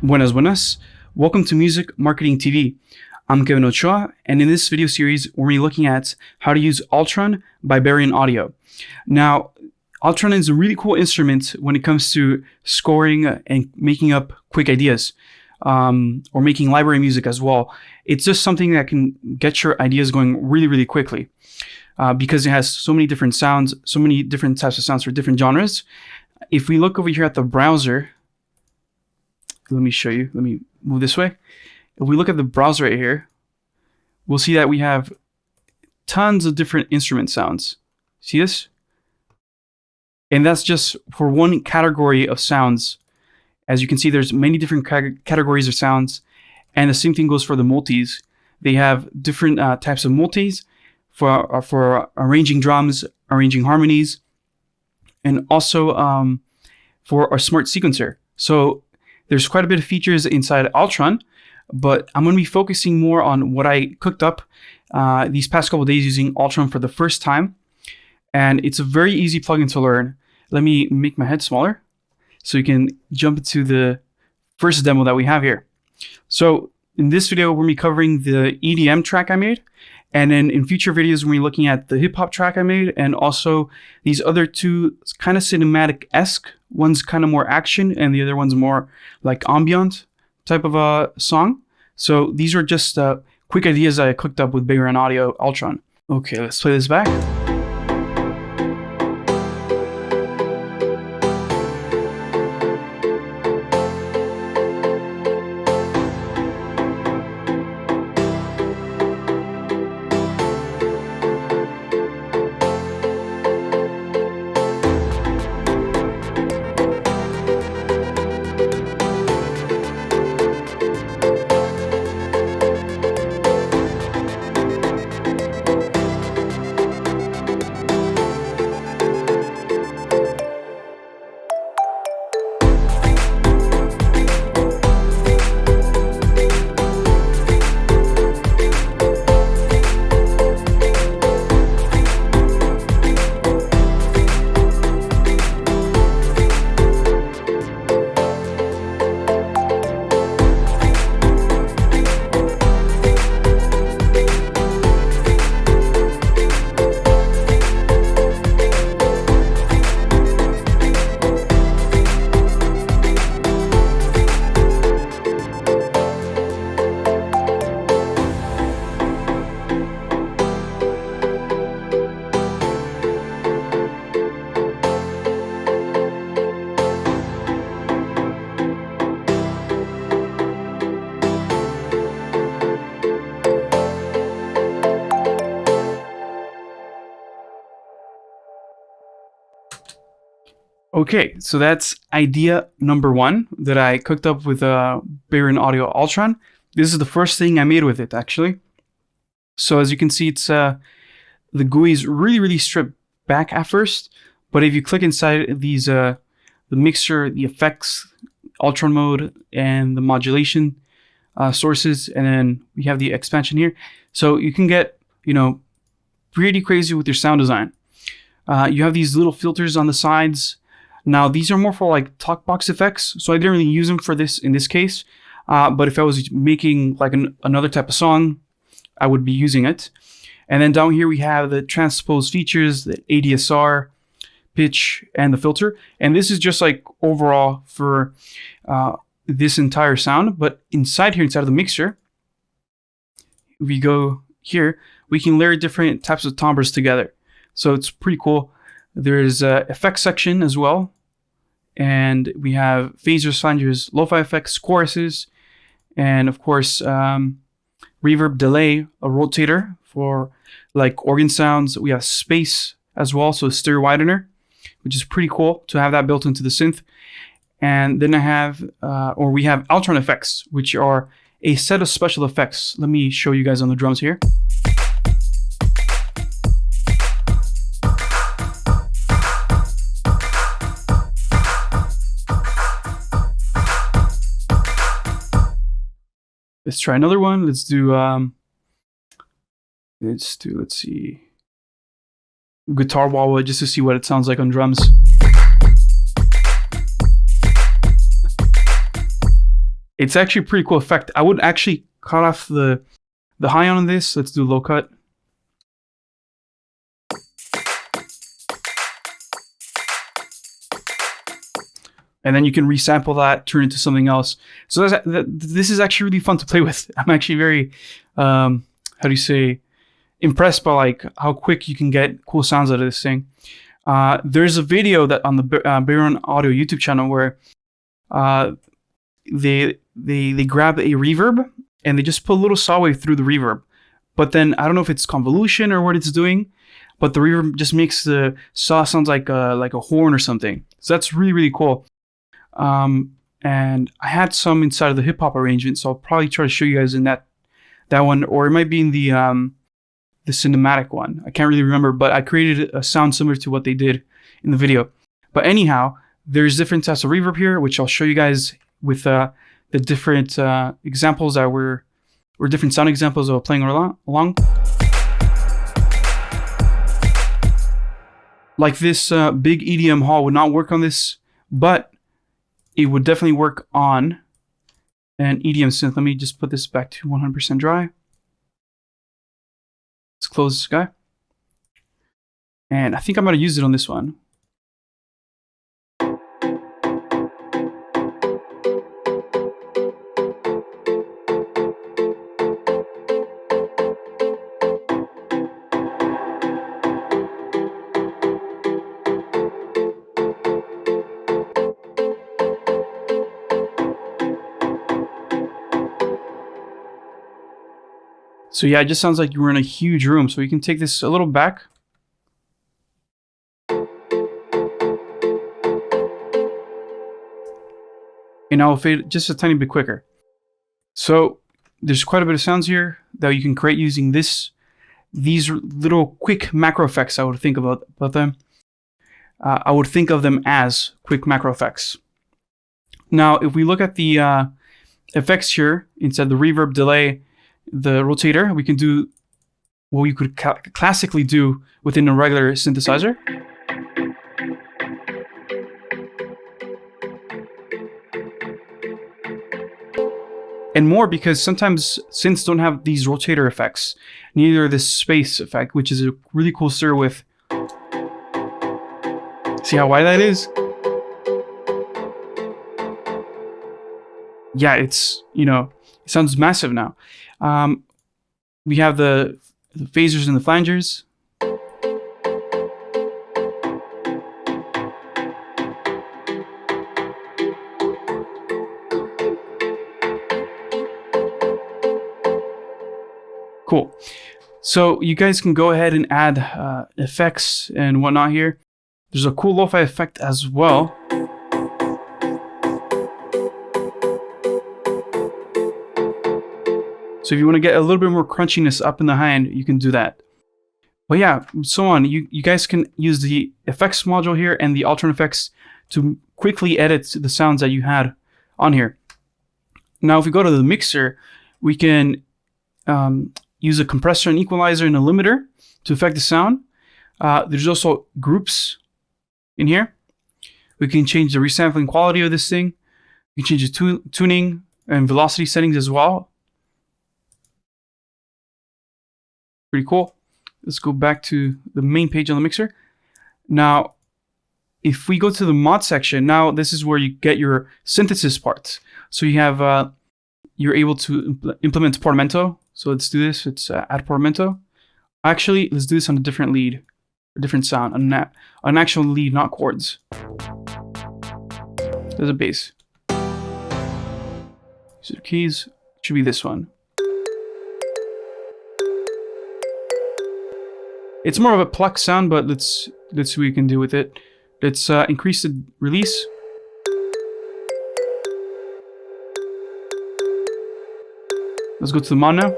Buenas, buenas. Welcome to Music Marketing TV. I'm Kevin Ochoa, and in this video series, we're going to be looking at how to use Ultron by Beyron Audio. Now, Altron is a really cool instrument when it comes to scoring and making up quick ideas, or making library music as well. It's just something that can get your ideas going really, really quickly, because it has so many different sounds, so many different types of sounds for different genres. If we look over here at the browser, let me show you. Let me move this way. If we look at the browser right here, we'll see that we have tons of different instrument sounds. See this? And that's just for one category of sounds. As you can see, there's many different categories of sounds, and the same thing goes for the multis. They have different types of multis for arranging drums, arranging harmonies, and also for our smart sequencer. So there's quite a bit of features inside Altron, but I'm going to be focusing more on what I cooked up these past couple of days using Altron for the first time. And it's a very easy plugin to learn. Let me make my head smaller so you can jump into the first demo that we have here. So in this video, we're going to be covering the EDM track I made. And then in future videos, we're going to be looking at the hip hop track I made, and also these other two kind of cinematic-esque. One's kind of more action, and the other one's more like ambient type of a song. So these are just quick ideas I cooked up with Beyron Audio Ultron. Okay, let's play this back. Okay, so that's idea number one that I cooked up with Beyron Audio Ultron. This is the first thing I made with it, actually. So as you can see, it's the GUI is really, really stripped back at first. But if you click inside these, the mixer, the effects, Ultron mode, and the modulation sources, and then we have the expansion here. So you can get, pretty crazy with your sound design. You have these little filters on the sides. Now, these are more for like talk box effects, so I didn't really use them for this in this case. But if I was making like another type of song, I would be using it. And then down here we have the transpose features, the ADSR, pitch, and the filter. And this is just like overall for this entire sound. But inside here, inside of the mixer, if we go here, we can layer different types of timbres together. So it's pretty cool. There's a effects section as well. And we have phasers, flangers, lo-fi effects, choruses, and of course, reverb, delay, a rotator for like organ sounds. We have space as well, so a stereo widener, which is pretty cool to have that built into the synth. And then we have Altron effects, which are a set of special effects. Let me show you guys on the drums here. Let's try another one. Let's do let's see, guitar wah-wah, just to see what it sounds like on drums. It's actually a pretty cool effect. I would actually cut off the high on this. Let's do low cut. And then you can resample that, turn it into something else. So this is actually really fun to play with. I'm actually very, how do you say, impressed by like how quick you can get cool sounds out of this thing. There's a video that on the Beyron Audio YouTube channel where they grab a reverb and they just put a little saw wave through the reverb. But then I don't know if it's convolution or what it's doing, but the reverb just makes the saw sounds like a horn or something. So that's really, really cool. And I had some inside of the hip hop arrangement, so I'll probably try to show you guys in that one, or it might be in the cinematic one. I can't really remember, but I created a sound similar to what they did in the video. But anyhow, there's different types of reverb here, which I'll show you guys with the different examples that were different sound examples of playing along. Like this big EDM hall would not work on this, but it would definitely work on an EDM synth. Let me just put this back to 100% dry. Let's close this guy. And I think I'm going to use it on this one. So yeah, it just sounds like you were in a huge room. So you can take this a little back. And I'll fade it just a tiny bit quicker. So there's quite a bit of sounds here that you can create using these little quick macro effects. I would think about them. I would think of them as quick macro effects. Now, if we look at the effects here, instead the reverb, delay, the rotator, we can do what we could classically do within a regular synthesizer. And more, because sometimes synths don't have these rotator effects, neither this space effect, which is a really cool stir with. See how wide that is? Yeah, it's, it sounds massive now. We have the phasers and the flangers. Cool. So you guys can go ahead and add effects and whatnot here. There's a cool lo-fi effect as well. So if you want to get a little bit more crunchiness up in the high end, you can do that. But yeah, so on. You guys can use the effects module here and the Altron effects to quickly edit the sounds that you had on here. Now, if we go to the mixer, we can use a compressor and equalizer and a limiter to affect the sound. There's also groups in here. We can change the resampling quality of this thing. We can change the tuning and velocity settings as well. Pretty cool. Let's go back to the main page on the mixer. Now, if we go to the mod section, now this is where you get your synthesis parts. So you have, you're able to implement portamento. So let's do this. It's add portamento. Actually, let's do this on a different lead, a different sound, an actual lead, not chords. There's a bass. So the keys should be this one. It's more of a pluck sound, but let's see what we can do with it. Let's increase the release. Let's go to the mod now.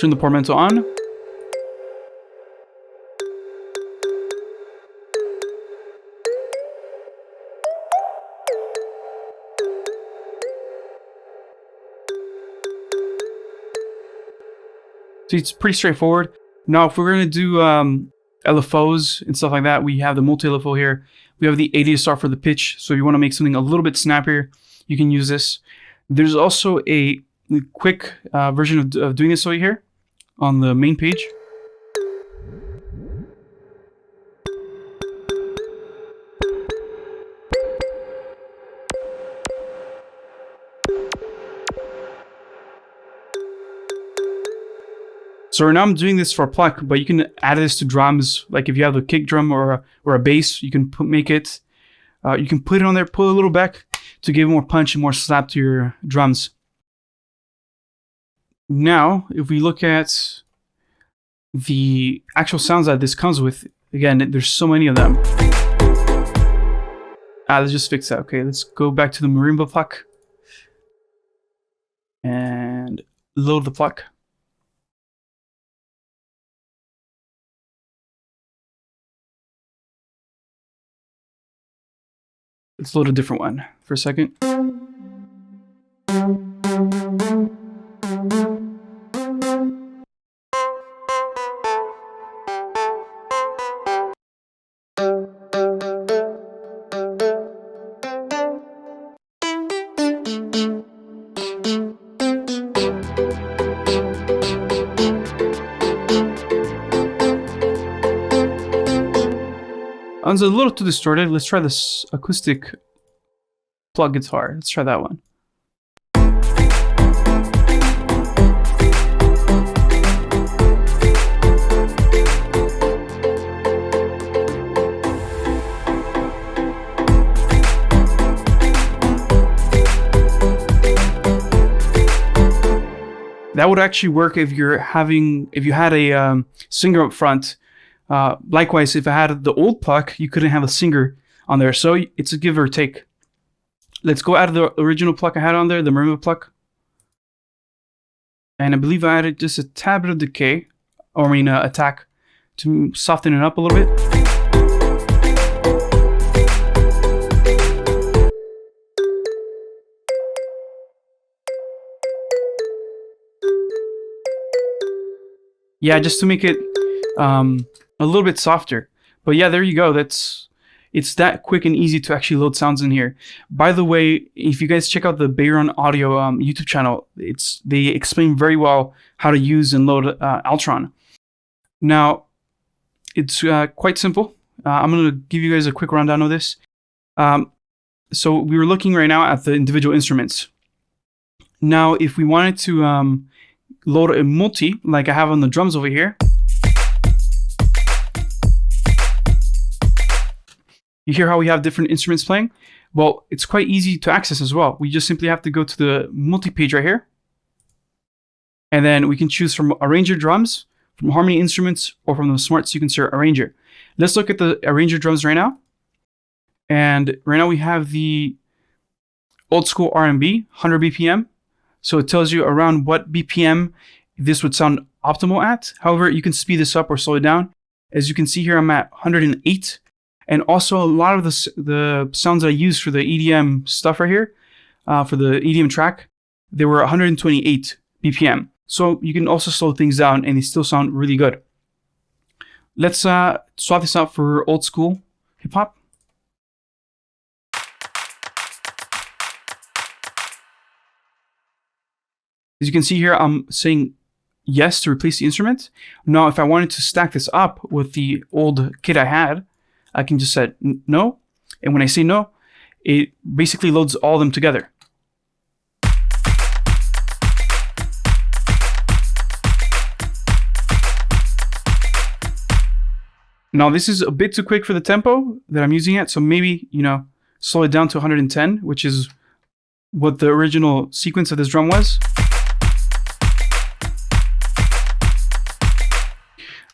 Turn the portamento on. So it's pretty straightforward. Now, if we're going to do LFOs and stuff like that, we have the multi-LFO here. We have the ADSR for the pitch. So if you want to make something a little bit snappier, you can use this. There's also a quick version of doing this over here on the main page. So right now I'm doing this for a pluck, but you can add this to drums. Like if you have a kick drum or a bass, you can make it. You can put it on there, pull a little back to give more punch and more slap to your drums. Now, if we look at the actual sounds that this comes with, again, there's so many of them. Let's just fix that. Okay, let's go back to the marimba pluck and load the pluck. Let's load a different one for a second. It's a little too distorted. Let's try this acoustic plug guitar. Let's try that one. That would actually work if you had a singer up front. Likewise, if I had the old pluck, you couldn't have a singer on there. So it's a give or take. Let's go out of the original pluck I had on there, the marimba pluck. And I believe I added just a tad bit of decay, or I mean attack, to soften it up a little bit. Yeah, just to make it a little bit softer. But yeah, there you go. It's that quick and easy to actually load sounds in here. By the way, if you guys check out the Beyron Audio YouTube channel, they explain very well how to use and load Altron. Now, it's quite simple. I'm going to give you guys a quick rundown of this. So we were looking right now at the individual instruments. Now, if we wanted to load a multi, like I have on the drums over here, you hear how we have different instruments playing? Well, it's quite easy to access as well. We just simply have to go to the multi-page right here. And then we can choose from Arranger drums, from Harmony instruments, or from the Smart Sequencer Arranger. Let's look at the Arranger drums right now. And right now we have the old school R&B, 100 BPM. So it tells you around what BPM this would sound optimal at. However, you can speed this up or slow it down. As you can see here, I'm at 108. And also a lot of the sounds I use for the EDM stuff right here, for the EDM track, they were 128 BPM. So you can also slow things down and they still sound really good. Let's swap this out for old school hip hop. As you can see here, I'm saying yes to replace the instrument. Now, if I wanted to stack this up with the old kit I had, I can just say no, and when I say no, it basically loads all of them together. Now this is a bit too quick for the tempo that I'm using it, so maybe, slow it down to 110, which is what the original sequence of this drum was.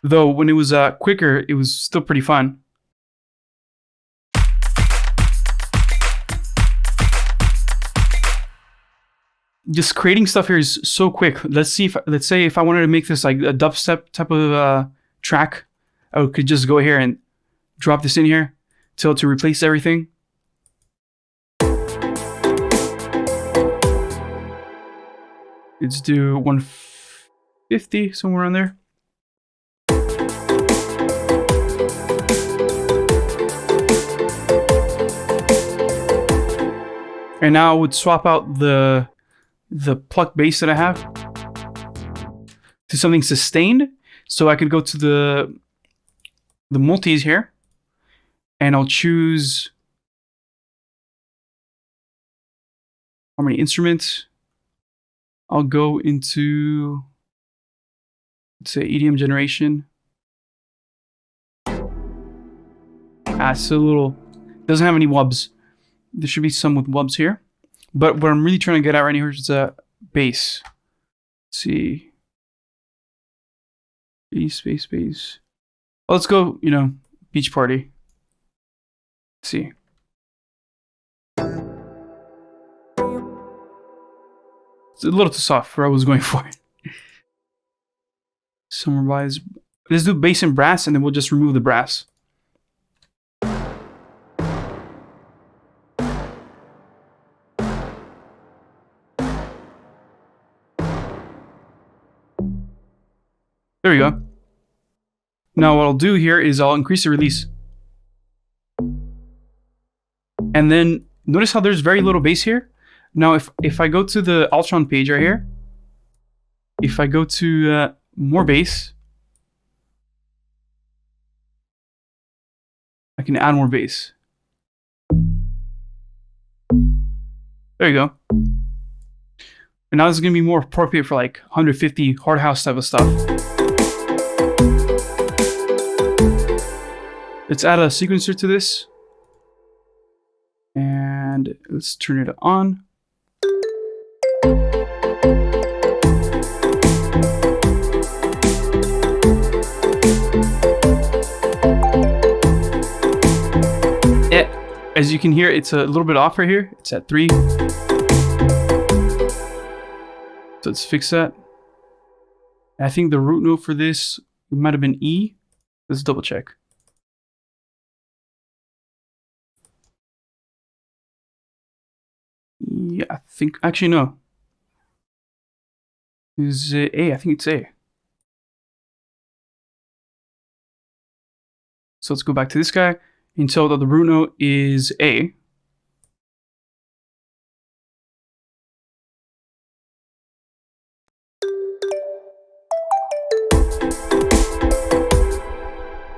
Though when it was quicker, it was still pretty fun. Just creating stuff here is so quick. Let's say if I wanted to make this like a dubstep type of track, I could just go here and drop this in here, tell it to replace everything. Let's do 150, somewhere around there. And now I would swap out the plucked bass that I have to something sustained. So I could go to the multis here, and I'll choose harmony instruments. I'll go into, let's say, EDM generation. It's a little, doesn't have any wubs. There should be some with wubs here. But what I'm really trying to get at right here is a bass. Let's see. Bass. Well, let's go, you know, beach party. Let's see. It's a little too soft for what I was going for. Summarize. Let's do bass and brass, and then we'll just remove the brass. There we go. Now what I'll do here is I'll increase the release. And then notice how there's very little bass here. Now if I go to the Altron page right here, if I go to more bass, I can add more bass. There you go. And now this is going to be more appropriate for like 150 hard house type of stuff. Let's add a sequencer to this. And let's turn it on. As you can hear, it's a little bit off right here. It's at 3. So let's fix that. I think the root note for this might have been E. Let's double check. Yeah, I think, actually no. Is it A? I think it's A. So let's go back to this guy and tell that the root note is A.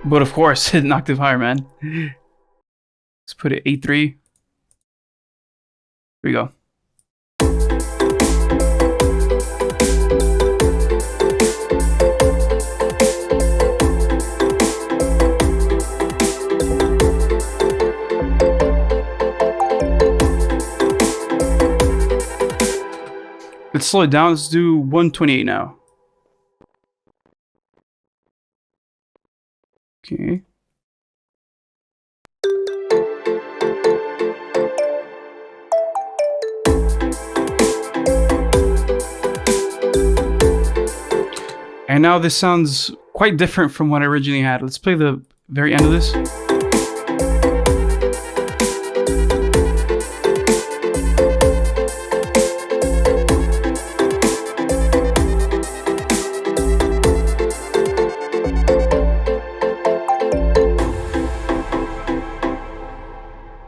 But of course, an octave higher, man. Let's put it A3. Here we go. Let's slow it down. Let's do 128 now. Okay. And now this sounds quite different from what I originally had. Let's play the very end of this.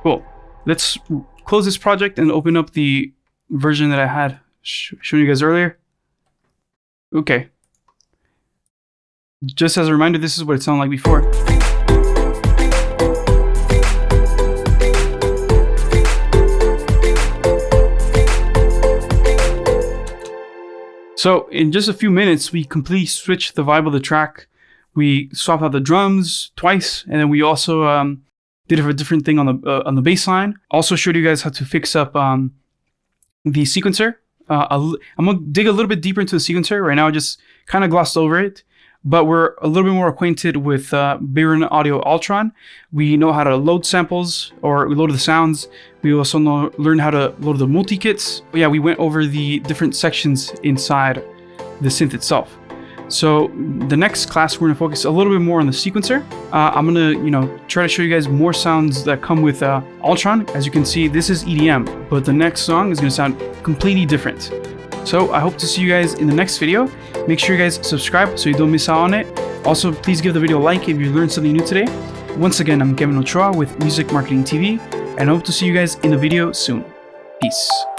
Cool. Let's close this project and open up the version that I had shown you guys earlier. Okay. Just as a reminder, this is what it sounded like before. So in just a few minutes, we completely switched the vibe of the track. We swapped out the drums twice, and then we also did a different thing on the bass line. Also showed you guys how to fix up the sequencer. I'm gonna dig a little bit deeper into the sequencer. Right now I just kind of glossed over it, but we're a little bit more acquainted with Beyron Audio Ultron. We know how to load samples, or we load the sounds. We also learned how to load the multi-kits. Yeah, we went over the different sections inside the synth itself. So the next class, we're gonna focus a little bit more on the sequencer. I'm gonna, try to show you guys more sounds that come with Altron. As you can see, this is EDM, but the next song is gonna sound completely different. So I hope to see you guys in the next video. Make sure you guys subscribe so you don't miss out on it. Also, please give the video a like if you learned something new today. Once again, I'm Kevin Ochoa with Music Marketing TV, and I hope to see you guys in the video soon. Peace.